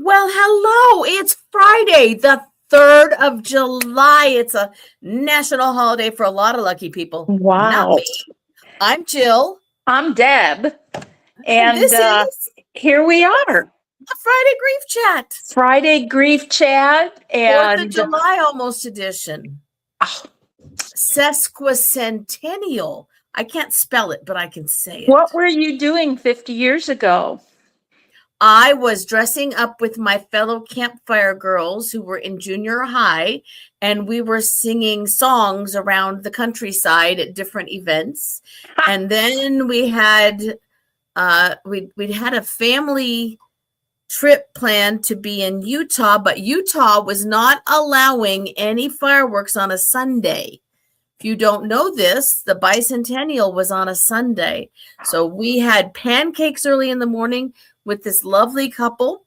Well, hello. It's Friday, the 3rd of July. It's a national holiday for a lot of lucky people. Not Wow. me. I'm Jill. I'm Deb, And and this is here we are, a Friday Grief Chat. Friday Grief Chat, 4th of and July almost edition. oh, Sesquicentennial. I can't spell it, but I can say it. what were you doing 50 years ago? I was dressing up with my fellow campfire girls who were in junior high, and we were singing songs around the countryside at different events. And then we had we'd had a family trip planned to be in Utah, but Utah was not allowing any fireworks on a Sunday. If you don't know this, the Bicentennial was on a Sunday. So we had pancakes early in the morning with this lovely couple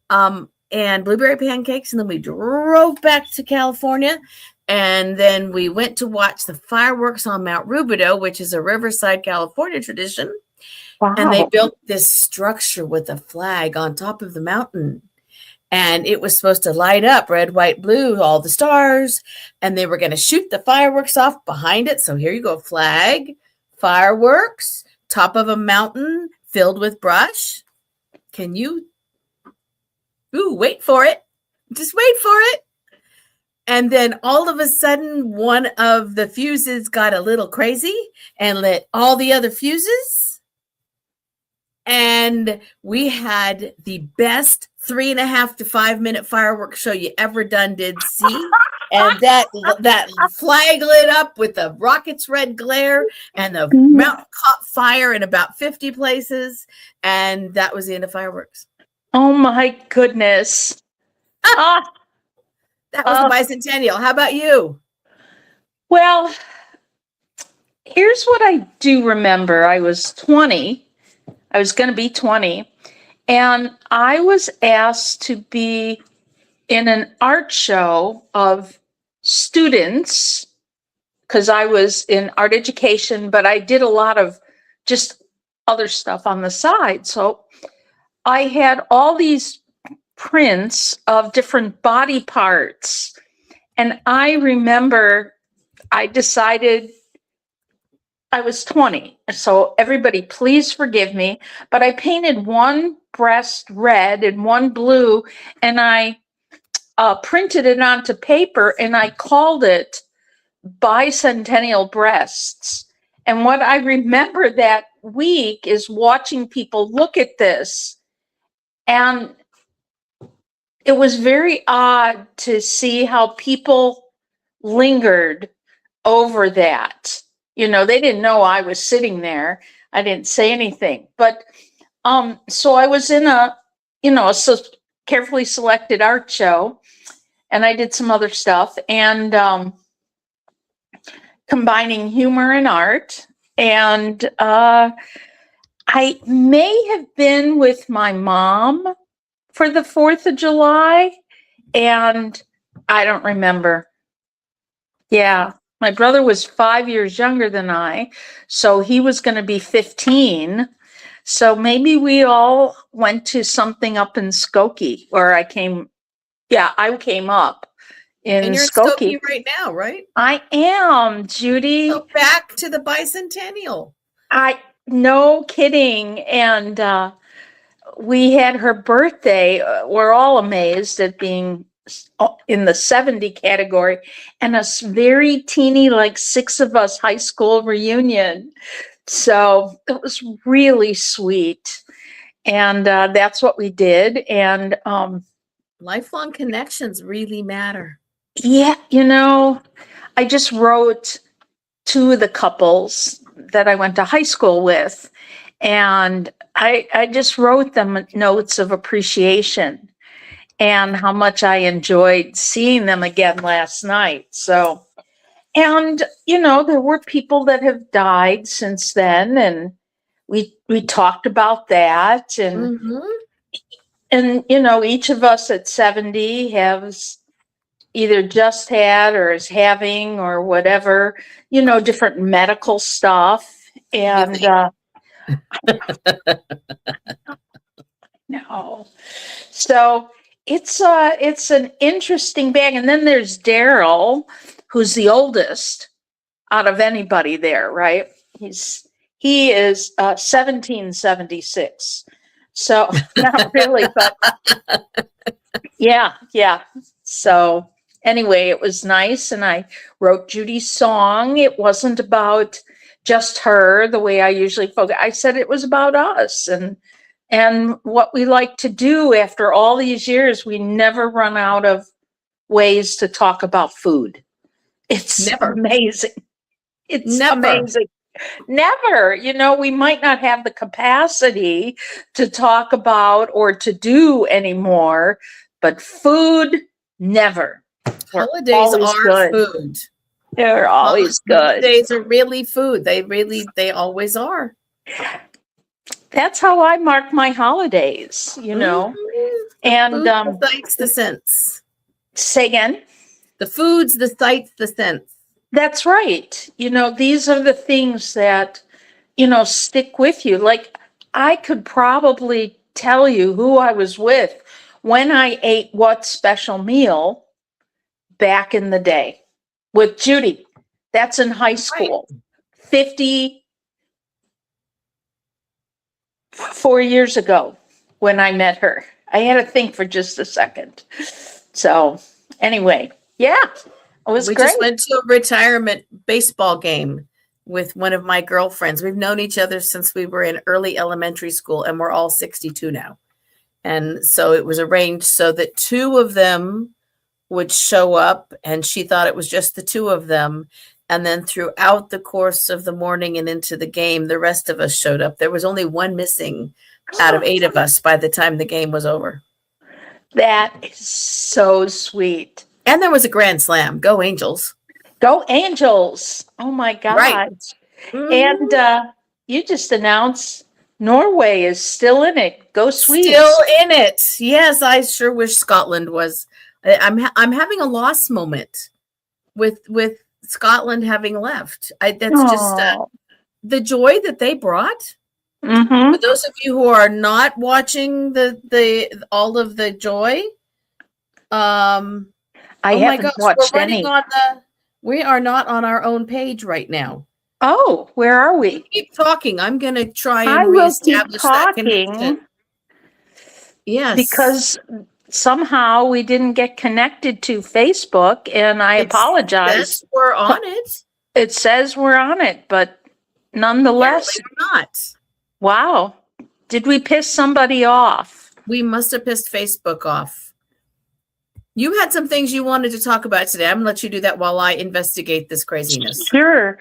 and blueberry pancakes. And then we drove back to California. And then we went to watch the fireworks on Mount Rubidoux, which is a Riverside, California tradition. Wow. And they built this structure with a flag on top of the mountain. And it was supposed to light up red, white, blue, all the stars. And they were going to shoot the fireworks off behind it. So here you go, flag, fireworks, top of a mountain filled with brush. Can you? Ooh, wait for it. Just wait for it. And then all of a sudden, one of the fuses got a little crazy and lit all the other fuses. And we had the best 3.5 to 5 minute fireworks show you ever did see. And that flag lit up with the rocket's red glare, and the mountain caught fire in about 50 places. And that was the end of fireworks. Oh my goodness. That was the Bicentennial. How about you? Well, here's what I do remember. I was 20. I was going to be 20. And I was asked to be in an art show of students because I was in art education, but I did a lot of just other stuff on the side. So I had all these prints of different body parts. And I remember I decided I was 20. So everybody, please forgive me. But I painted one breast red and one blue, and I printed it onto paper, and I called it Bicentennial Breasts. And what I remember that week is watching people look at this. And it was very odd to see how people lingered over that. You know, they didn't know I was sitting there. I didn't say anything. But so I was in a carefully selected art show, and I did some other stuff, and combining humor and art. And I may have been with my mom for the 4th of July, and I don't remember. Yeah. My brother was 5 years younger than I, so he was going to be 15. So maybe we all went to something up in Skokie where I came. Yeah, I came up in And you're Skokie. in Skokie right now, right? I am, Judy. So back to the Bicentennial. No kidding. And we had her birthday. We're all amazed at being in the 70 category, and a very teeny, like 6 of us, high school reunion. So it was really sweet. And that's what we did. And lifelong connections really matter. Yeah, I just wrote 2 of the couples that I went to high school with, and I just wrote them notes of appreciation and how much I enjoyed seeing them again last night. So, and, there were people that have died since then, and we talked about that. And, and, each of us at 70 has either just had or is having or whatever, different medical stuff. And, no. So it's an interesting bag. And then there's Daryl, who's the oldest out of anybody there, right? He is 1776. So not really, but yeah. So anyway, it was nice, and I wrote Judy's song. It wasn't about just her the way I usually focus. I said it was about us and what we like to do after all these years. We never run out of ways to talk about food. It's Never. amazing. It's Never. amazing. Never. We might not have the capacity to talk about or to do anymore, but food, never. Holidays are good. food. They're always good. Holidays are really food. They always are. That's how I mark my holidays, Mm-hmm. And the sights, the scents. Say again? The foods, the sights, the scents. That's right. These are the things that, stick with you. Like, I could probably tell you who I was with when I ate what special meal back in the day with Judy. That's in high school. Right. 54 years ago when I met her. I had to think for just a second. So anyway, yeah, it was great. We just went to a retirement baseball game with one of my girlfriends. We've known each other since we were in early elementary school, and we're all 62 now. And so it was arranged so that two of them would show up, and she thought it was just the two of them. And then throughout the course of the morning and into the game, the rest of us showed up. There was only one missing out of 8 of us by the time the game was over. That is so sweet. And there was a grand slam. Go Angels. Go Angels. Oh, my God. Right. Mm-hmm. And you just announced Norway is still in it. Go Swedes. Still in it. Yes, I sure wish Scotland was. I'm having a loss moment with Scotland having left. That's just the joy that they brought. Mm-hmm. For those of you who are not watching the all of the joy, I haven't watched any. We are not on our own page right now. Oh, where are we? Keep talking. I'm going to try and reestablish that connection. Yes, because somehow we didn't get connected to Facebook, and I apologize. It says we're on it. It says we're on it, but nonetheless, we're not. Wow. Did we piss somebody off? We must have pissed Facebook off. You had some things you wanted to talk about today. I'm going to let you do that while I investigate this craziness. Sure.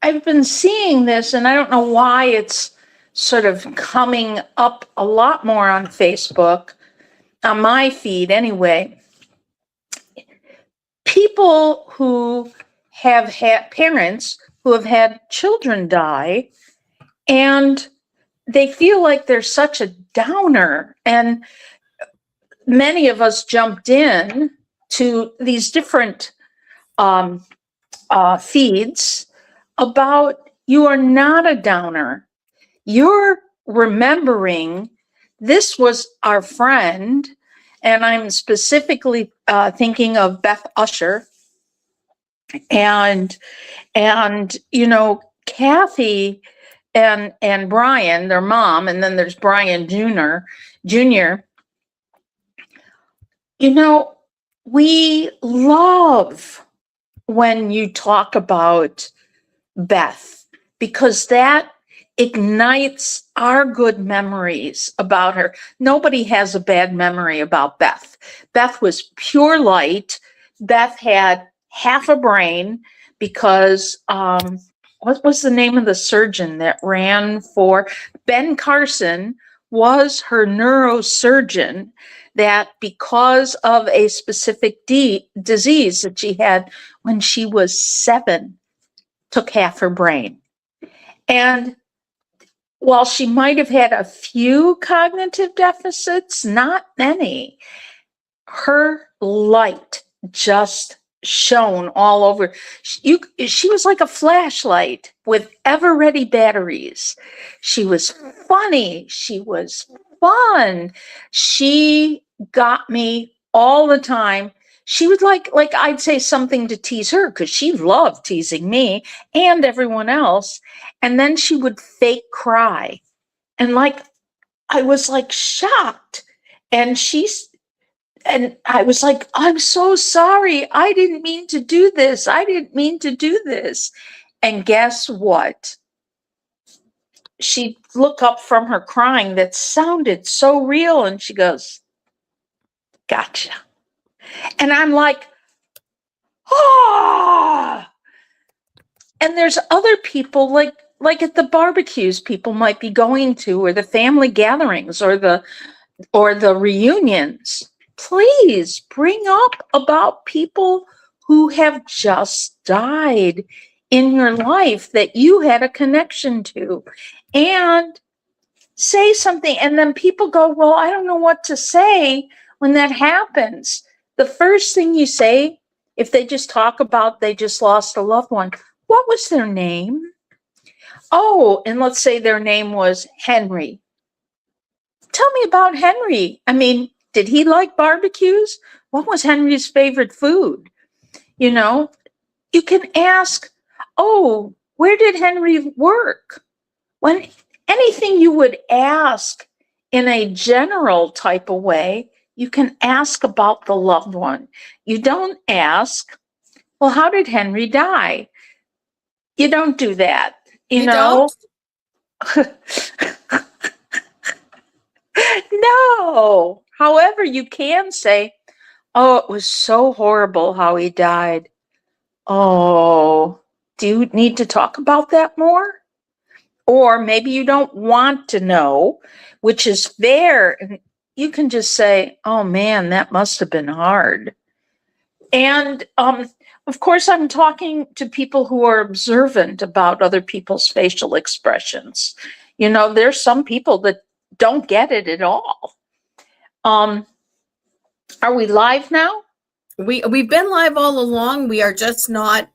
I've been seeing this, and I don't know why it's sort of coming up a lot more on Facebook, on my feed anyway. People who have had parents who have had children die, and they feel like they're such a downer. And many of us jumped in to these different feeds about, you are not a downer. You're remembering this was our friend, and I'm specifically thinking of Beth Usher and Kathy and Brian, their mom, and then there's Brian Jr. We love when you talk about Beth, because that ignites our good memories about her. Nobody has a bad memory about Beth. Beth was pure light. Beth had half a brain because what was the name of the surgeon that ran for Ben Carson? Was her neurosurgeon, that because of a specific disease that she had when she was 7, took half her brain. And while she might have had a few cognitive deficits, not many, her light just shone all over. She was like a flashlight with ever-ready batteries. She was funny. She was fun. She got me all the time. She would like I'd say something to tease her because she loved teasing me and everyone else. And then she would fake cry. And I was shocked. And I was like, I'm so sorry. I didn't mean to do this. I didn't mean to do this. And guess what? She'd look up from her crying that sounded so real. And she goes, gotcha. And I'm like, ah. And there's other people like at the barbecues people might be going to, or the family gatherings, or the reunions. Please bring up about people who have just died in your life that you had a connection to, and say something. And then people go, well, I don't know what to say when that happens. The first thing you say, if they just talk about they just lost a loved one, what was their name? Oh, and let's say their name was Henry. Tell me about Henry. I mean, did he like barbecues? What was Henry's favorite food? You know, you can ask, oh, where did Henry work? When anything you would ask in a general type of way, you can ask about the loved one. You don't ask, well, how did Henry die? You don't do that. You know? No. However, you can say, oh, it was so horrible how he died. Oh, do you need to talk about that more? Or maybe you don't want to know, which is fair. And you can just say, oh man, that must have been hard. And of course, I'm talking to people who are observant about other people's facial expressions. You know, there's some people that don't get it at all. Are we live now? We've been live all along. We are just not,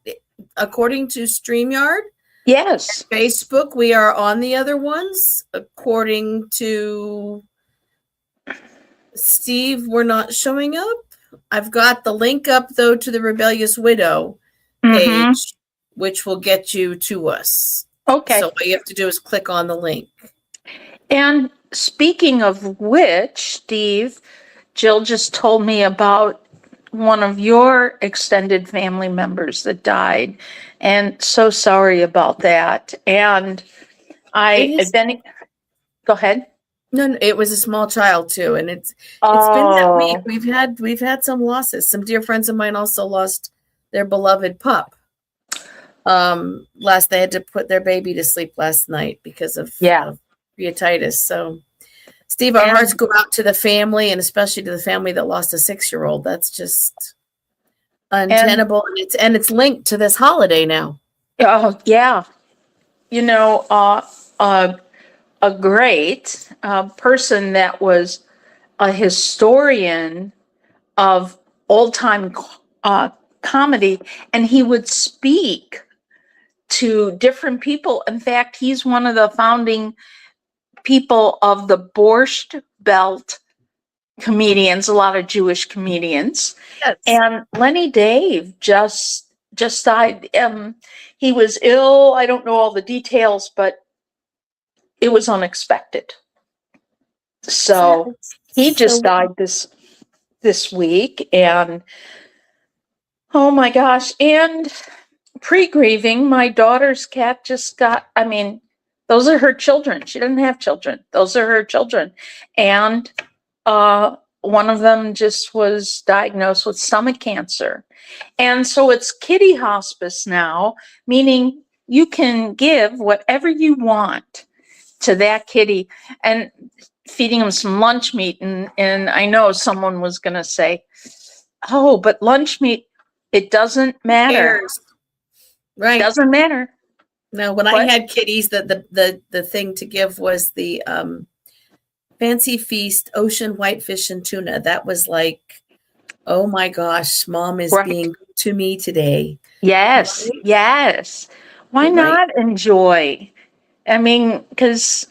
according to StreamYard. Yes. Facebook, we are on the other ones. According to Steve, we're not showing up. I've got the link up, though, to the Rebellious Widow page, which will get you to us. Okay. So all you have to do is click on the link. And speaking of which, Steve, Jill just told me about one of your extended family members that died. And so sorry about that. And then go ahead. No, it was a small child too, and it's been that week. We've had some losses. Some dear friends of mine also lost their beloved pup. They had to put their baby to sleep last night because of pancreatitis. So, Steve, our hearts go out to the family, and especially to the family that lost a 6-year-old. That's just untenable, and it's linked to this holiday now. Oh yeah, you know, a great person that was a historian of old-time comedy, and he would speak to different people. In fact, he's one of the founding people of the Borscht Belt comedians, a lot of Jewish comedians. Yes. And Lenny Dave just died. He was ill. I don't know all the details, but it was unexpected. So he just died this week, and oh my gosh. And pre-grieving, my daughter's cat just got, I mean, those are her children. She doesn't have children. Those are her children. And one of them just was diagnosed with stomach cancer. And so it's kitty hospice now, meaning you can give whatever you want to that kitty, and feeding them some lunch meat. And I know someone was going to say, oh, but lunch meat, it doesn't matter. Right. It doesn't matter. No, when I had kitties, the thing to give was the Fancy Feast ocean whitefish and tuna. That was like, oh my gosh, Mom is being good to me today. Yes, right? Yes. Why Right? not enjoy? I mean, because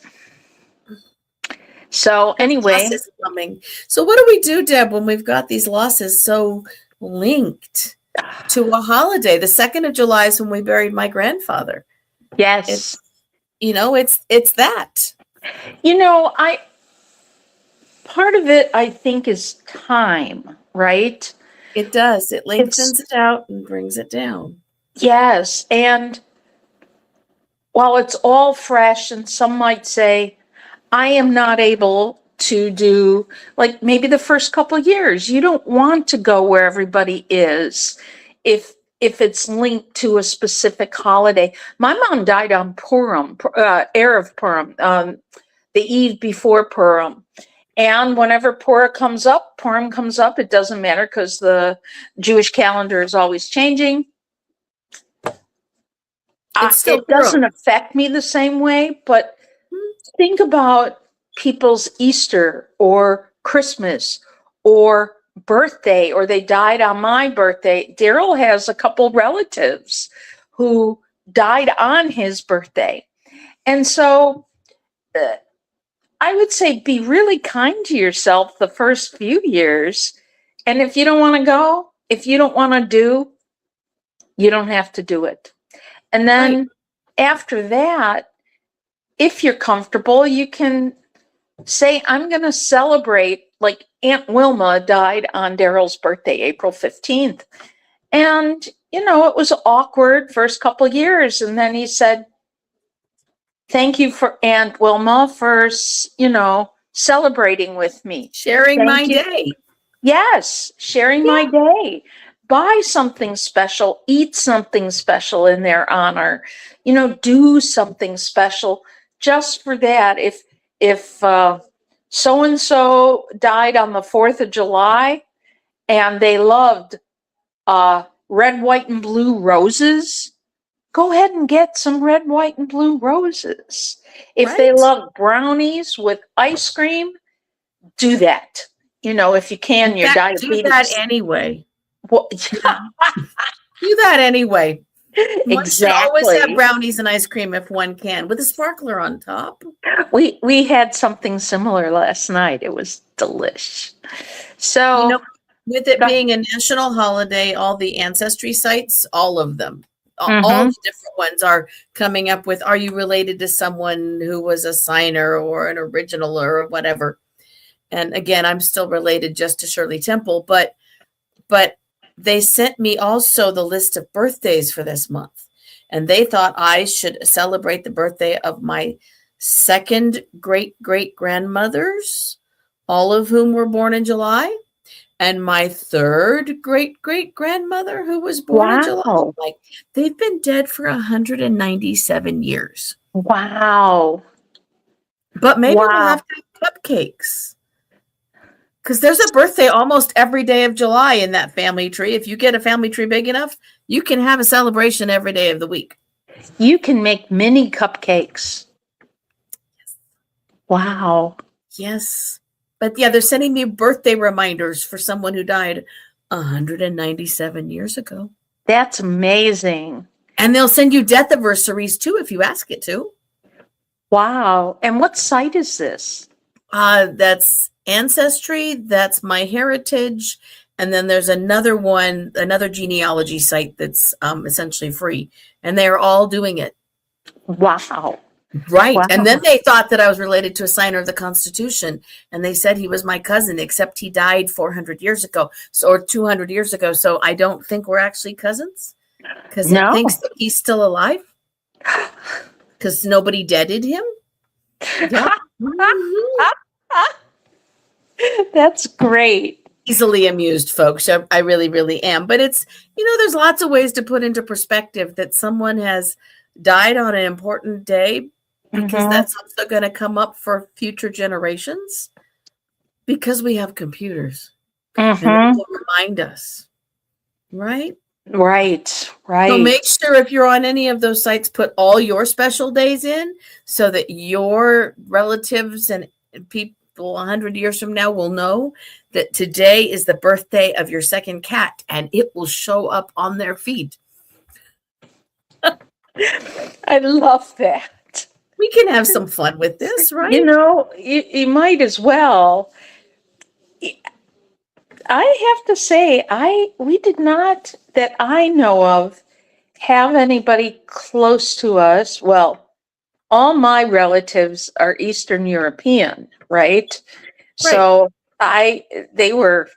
so anyway, Losses coming. So what do we do, Deb, when we've got these losses so linked to a holiday? The 2nd of July is when we buried my grandfather. yes. It's, it's that. I part of it I think is time, right? It does. It It's lengthens it out and brings it down. yes, and while it's all fresh, and some might say, I am not able to do, like, maybe the first couple of years, you don't want to go where everybody is if it's linked to a specific holiday. My mom died on Purim, Erev Purim, the eve before Purim. And whenever Purim comes up, it doesn't matter because the Jewish calendar is always changing. It's still It doesn't affect me the same way, but think about people's Easter or Christmas or birthday, or they died on my birthday. Daryl has a couple relatives who died on his birthday. And so I would say be really kind to yourself the first few years. And if you don't want to go, if you don't want to do, you don't have to do it. And then after that, if you're comfortable, you can say, I'm going to celebrate, like Aunt Wilma died on Daryl's birthday, April 15th. And, it was awkward first couple of years. And then he said, thank you for Aunt Wilma for, celebrating with me. sharing my Thank you. day. Yes, sharing my day. Buy something special, eat something special in their honor, do something special just for that. If so-and-so died on the 4th of July and they loved red, white, and blue roses, go ahead and get some red, white, and blue roses. If they love brownies with ice cream, do that. If you can, your diabetes. Do that anyway. Well, Do that anyway. One should always have brownies and ice cream if one can, with a sparkler on top. We had something similar last night. It was delish. So, with it being a national holiday, all the ancestry sites, all of them, all the different ones are coming up with, are you related to someone who was a signer or an original or whatever? And again, I'm still related just to Shirley Temple, but they sent me also the list of birthdays for this month. And they thought I should celebrate the birthday of my second great-great-grandmothers, all of whom were born in July, and my third great-great-grandmother who was born in July. Like, they've been dead for 197 years. Wow. But maybe we'll have to have cupcakes. Because there's a birthday almost every day of July in that family tree. If you get a family tree big enough, you can have a celebration every day of the week. You can make mini cupcakes. Yes. Wow. Yes. But yeah, they're sending me birthday reminders for someone who died 197 years ago. That's amazing. And they'll send you death anniversaries too if you ask it to. Wow. And what site is this? That's Ancestry, that's My Heritage, and then there's another one, another genealogy site that's essentially free, and they're all doing it. Wow. Right. Wow. And then they thought that I was related to a signer of the Constitution, and they said he was my cousin, except he died 400 years ago, or 200 years ago, so I don't think we're actually cousins, because it thinks that he's still alive, because nobody deaded him. Yeah. That's great. Easily amused, folks. I really, really am. But it's, there's lots of ways to put into perspective that someone has died on an important day, because that's also going to come up for future generations, because we have computers and they will remind us. Right? Right. So make sure if you're on any of those sites, put all your special days in so that your relatives and people 100 years from now will know that today is the birthday of your second cat, and it will show up on their feed. I love that. We can have some fun with this, You right? know, you might as well. I have to say, we did not, that I know of, have anybody close to us. Well, all my relatives are Eastern European, right? Right. So I they were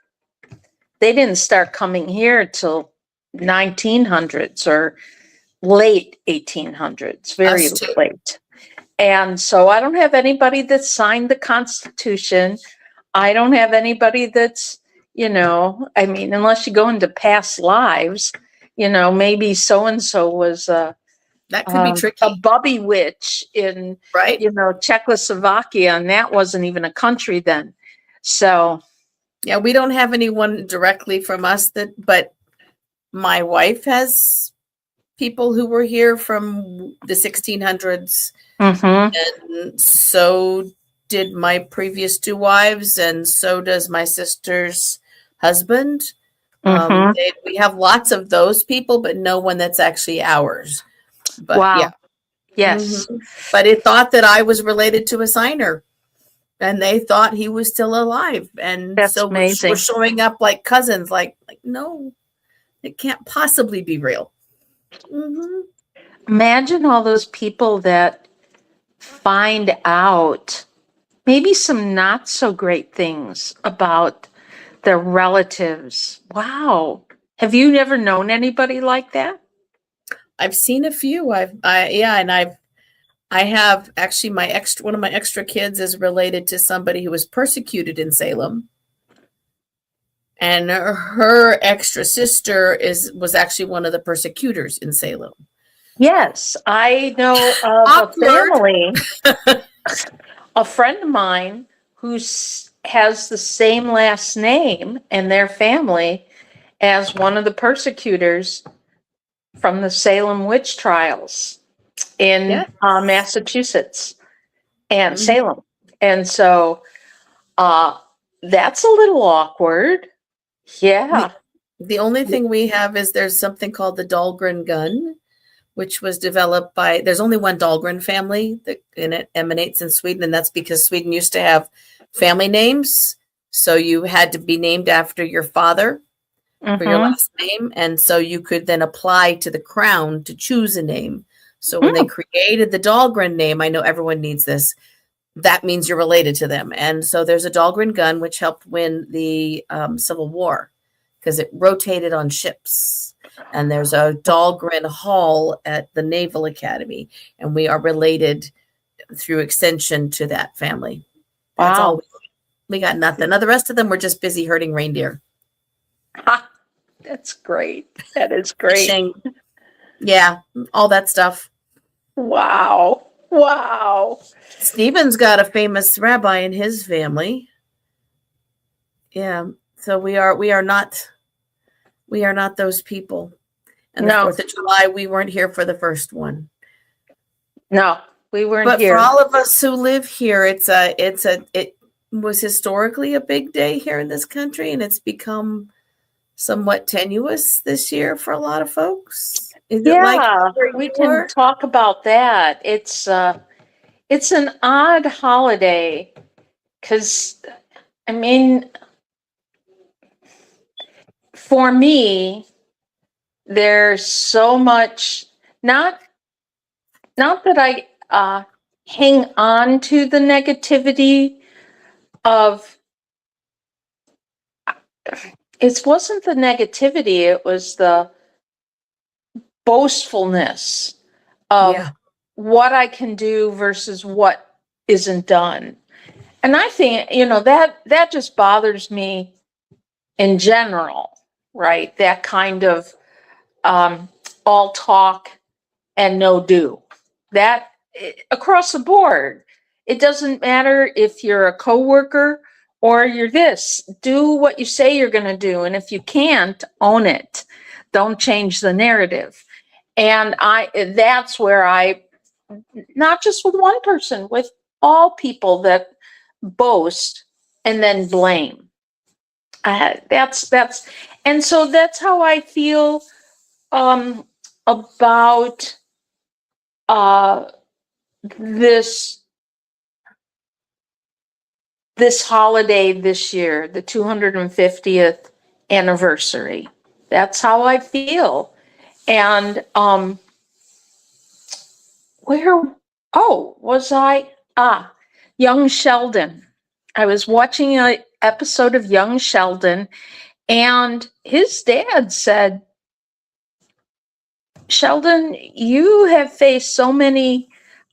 they didn't start coming here till 1900s or late 1800s, very Us too. late. And so I don't have anybody that signed the Constitution. I don't have anybody that's, I mean, unless you go into past lives, maybe so and so was That could be a tricky, bubby witch in, right? Czechoslovakia, and that wasn't even a country then. So, Yeah, we don't have anyone directly from us but my wife has people who were here from the 1600s, mhm, and so did my previous two wives, and so does my sister's husband. mhm. We have lots of those people, but no one that's actually ours. But yeah. Wow. hmm Yes, But it thought that I was related to a signer, and they thought he was still alive, and that's so we're amazing. showing up like cousins. Like no, it can't possibly be real. hmm Imagine all those people that find out maybe some not so great things about their relatives. Wow. Have you never known anybody like that? I've seen a few. Yeah, and I have actually one of my extra kids is related to somebody who was persecuted in Salem, and her extra sister was actually one of the persecutors in Salem. Yes, I know of a Awkward. family, a friend of mine who has the same last name in their family as one of the persecutors from the Salem witch trials in Yes. Massachusetts and Mhm. Salem. And so uh, that's a little awkward. The Yeah. the only thing we have is there's something called the Dahlgren gun, which was developed by there's only one Dahlgren family and it emanates in Sweden, and that's because Sweden used to have family names. So you had to be named after your father for your Mm-hmm. last name. And so you could then apply to the crown to choose a name. So when they Mm, created the Dahlgren name, I know everyone needs this. That means you're related to them. And so there's a Dahlgren gun, which helped win the Civil War because it rotated on ships. And there's a Dahlgren Hall at the Naval Academy, and we are related through extension to that family. That's all. wow. We got nothing. Now, the rest of them were just busy herding reindeer, Ha, that's great. That is great. fishing. Yeah, all that stuff. Wow. Wow. Stephen's got a famous rabbi in his family. Yeah, so we are not those people. And the No, 4th of July, we weren't here for the first one. no, we weren't But for here. all of us who live here, it was historically a big day here in this country, and it's become somewhat tenuous this year for a lot of folks. Is it like Yeah, where we you can are? talk about that. It's an odd holiday because I mean, for me, there's so much not not that I hang on to the negativity of it wasn't the negativity, it was the boastfulness of Yeah. what I can do versus what isn't done. And I think, that just bothers me in general, right? That kind of um, all talk and no do. That across the board. It doesn't matter if you're a coworker or you're this. Do what you say you're going to do, and if you can't, own it. Don't change the narrative. And that's where I, not just with one person, with all people that boast and then blame. And so that's how I feel um, about this holiday this year, the 250th anniversary. That's how I feel. And where was I? Young Sheldon. I was watching an episode of Young Sheldon, and his dad said, Sheldon, you have faced so many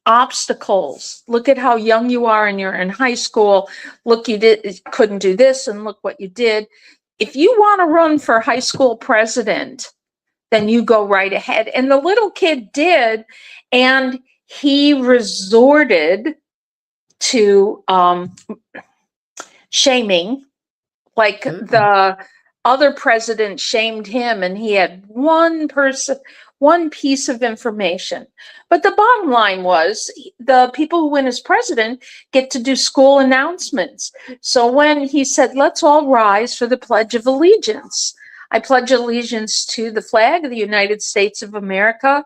obstacles. Look at how young you are and you're in high school. Look, couldn't do this, and look what you did. If you want to run for high school president, then you go right ahead. And the little kid did, and he resorted to shaming, like the other president shamed him, and he had one piece of information. But the bottom line was the people who win as president get to do school announcements. So when he said, let's all rise for the Pledge of Allegiance, I pledge allegiance to the flag of the United States of America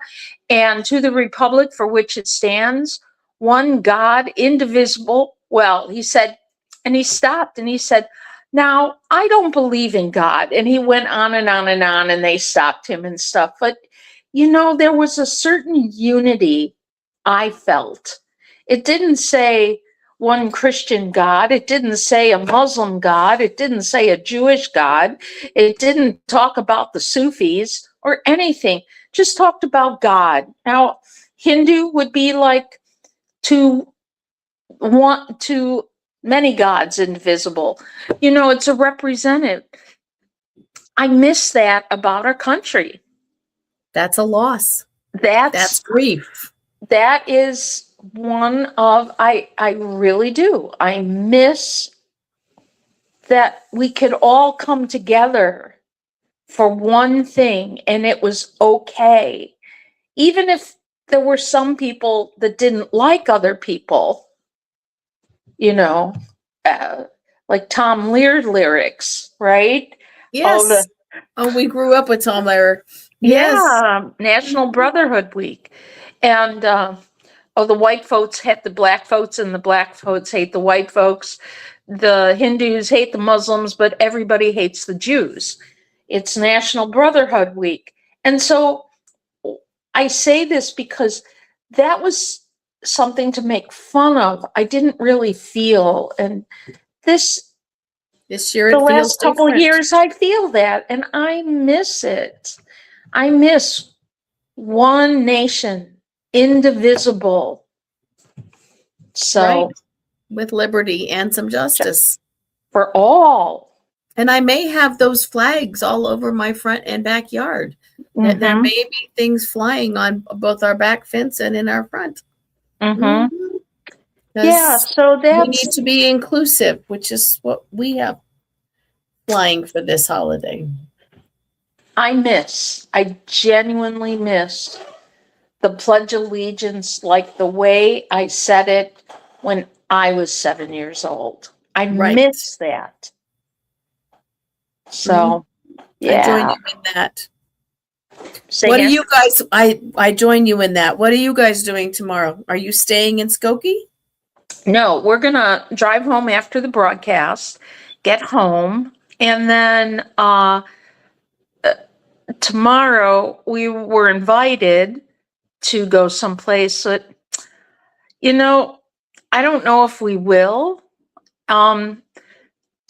and to the republic for which it stands, one God, indivisible. Well, he said, and he stopped and he said, now, I don't believe in God. And he went on and on and on, and they stopped him and stuff. But, there was a certain unity I felt. It didn't say one Christian God. It didn't say a Muslim God. It didn't say a Jewish God. It didn't talk about the Sufis or anything. Just talked about God. Now, Hindu would be like to many gods invisible. It's a representative. I miss that about our country. That's a loss. That's grief. That is one of, I really do. I miss that we could all come together for one thing and it was okay. Even if there were some people that didn't like other people, like Tom Lear lyrics, right? Yes. We grew up with Tom Lear. Yes. Yeah, National Brotherhood Week. And the white folks hate the black folks and the black folks hate the white folks. The Hindus hate the Muslims, but everybody hates the Jews. It's National Brotherhood Week. And so I say this because that was something to make fun of. I didn't really feel, and this year, the last couple of years, I feel that, and I miss it. I miss one nation, indivisible. So, right. With liberty and some justice for all. And I may have those flags all over my front and backyard. Mm-hmm. There may be things flying on both our back fence and in our front. Mm-hmm. Yeah, so we need to be inclusive, which is what we have flying for this holiday. I genuinely miss the Pledge of Allegiance like the way I said it when I was 7 years old. I miss that. So, yeah. I join you in that. What are you guys, I join you in that. What are you guys doing tomorrow? Are you staying in Skokie? No, we're going to drive home after the broadcast, get home, and then tomorrow we were invited to go someplace that, I don't know if we will. In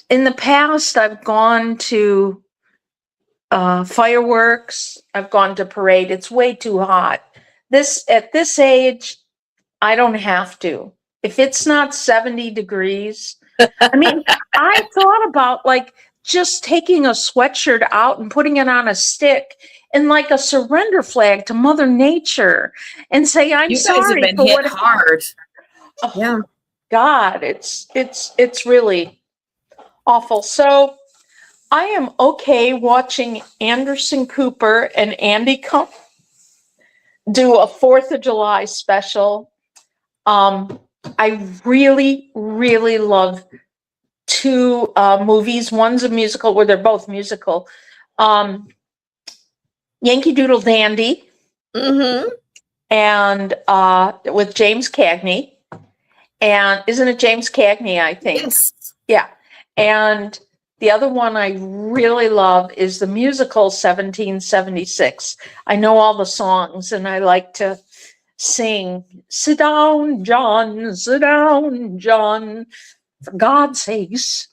the past, I've gone to fireworks. I've gone to parade. It's way too hot. At this age, I don't have to. If it's not 70 degrees, I mean, I thought about just taking a sweatshirt out and putting it on a stick and like a surrender flag to Mother Nature and say, I'm sorry. You guys have been hit hard. Oh, yeah. God, it's really awful. So I am okay watching Anderson Cooper and Andy do a 4th of July special. I really, really love 2 movies. One's a musical, they're both musical. Yankee Doodle Dandy. Mm-hmm. and with James Cagney. And isn't it James Cagney, I think? Yes. Yeah. And the other one I really love is the musical 1776. I know all the songs and I like to sing, "Sit down, John, sit down, John. For God's sakes,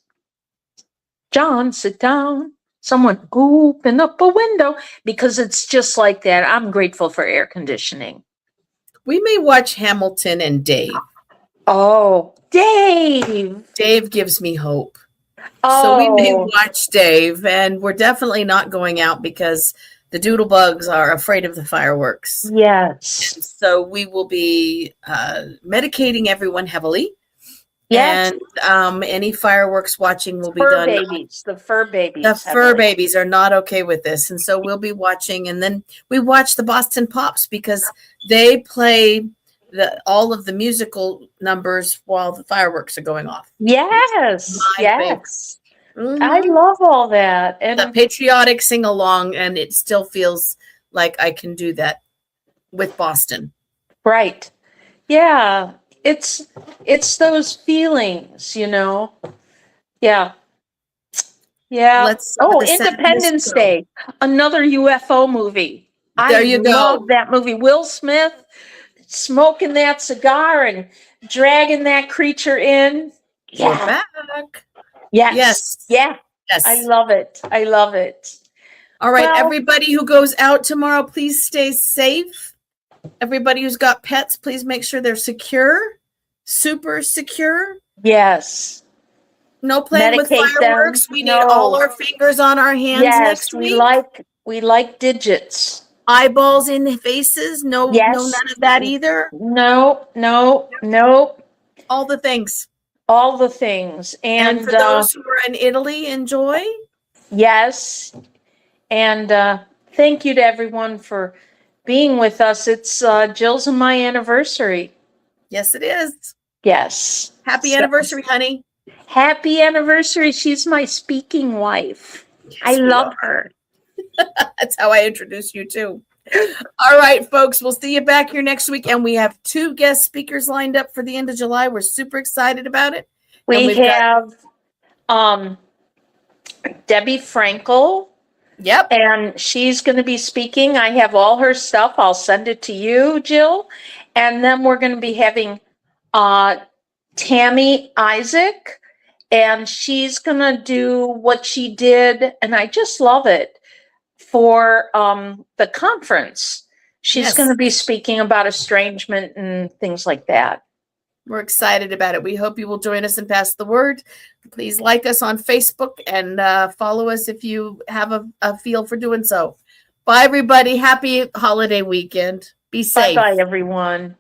John, sit down. Someone open up a window," because it's just like that. I'm grateful for air conditioning. We may watch Hamilton and Dave. Oh, Dave. Dave gives me hope. Oh. So we may watch Dave, and we're definitely not going out because the doodlebugs are afraid of the fireworks. Yes. So we will be medicating everyone heavily. Yes. And any fireworks watching will be Fur done. babies. The fur babies. The fur babies are not okay with this. And so we'll be watching. And then we watch the Boston Pops because they play all of the musical numbers while the fireworks are going off. Yes. Yes. Mm-hmm. I love all that. And the patriotic sing along, and it still feels like I can do that with Boston. Right. Yeah. It's those feelings, you know. Yeah. Yeah. Independence Day. Another UFO movie. There you go. I love that movie. Will Smith smoking that cigar and dragging that creature in. Yeah. We're back. Yes. Yes. Yeah. Yes. I love it. I love it. All right. Well, everybody who goes out tomorrow, please stay safe. Everybody who's got pets, please make sure they're secure, super secure. Yes. No playing with fireworks. We need all our fingers on our hands next week. We like digits. Eyeballs in faces. No, none of that either. No. All the things. All the things. And for those who are in Italy, enjoy. Yes. And thank you to everyone for being with us. It's Jill's and my anniversary. Yes, it is. Yes. Happy anniversary, honey. Happy anniversary. She's my speaking wife. Yes, I love her. That's how I introduce you too. All right, folks, we'll see you back here next week. And we have 2 guest speakers lined up for the end of July. We're super excited about it. We have Debbie Frankel. Yep. And she's going to be speaking. I have all her stuff. I'll send it to you, Jill. And then we're going to be having Tammy Isaac. And she's going to do what she did. And I just love it for the conference. She's going to be speaking about estrangement and things like that. We're excited about it. We hope you will join us and pass the word. Please like us on Facebook and follow us if you have a feel for doing so. Bye, everybody. Happy holiday weekend. Be safe. Bye-bye, everyone.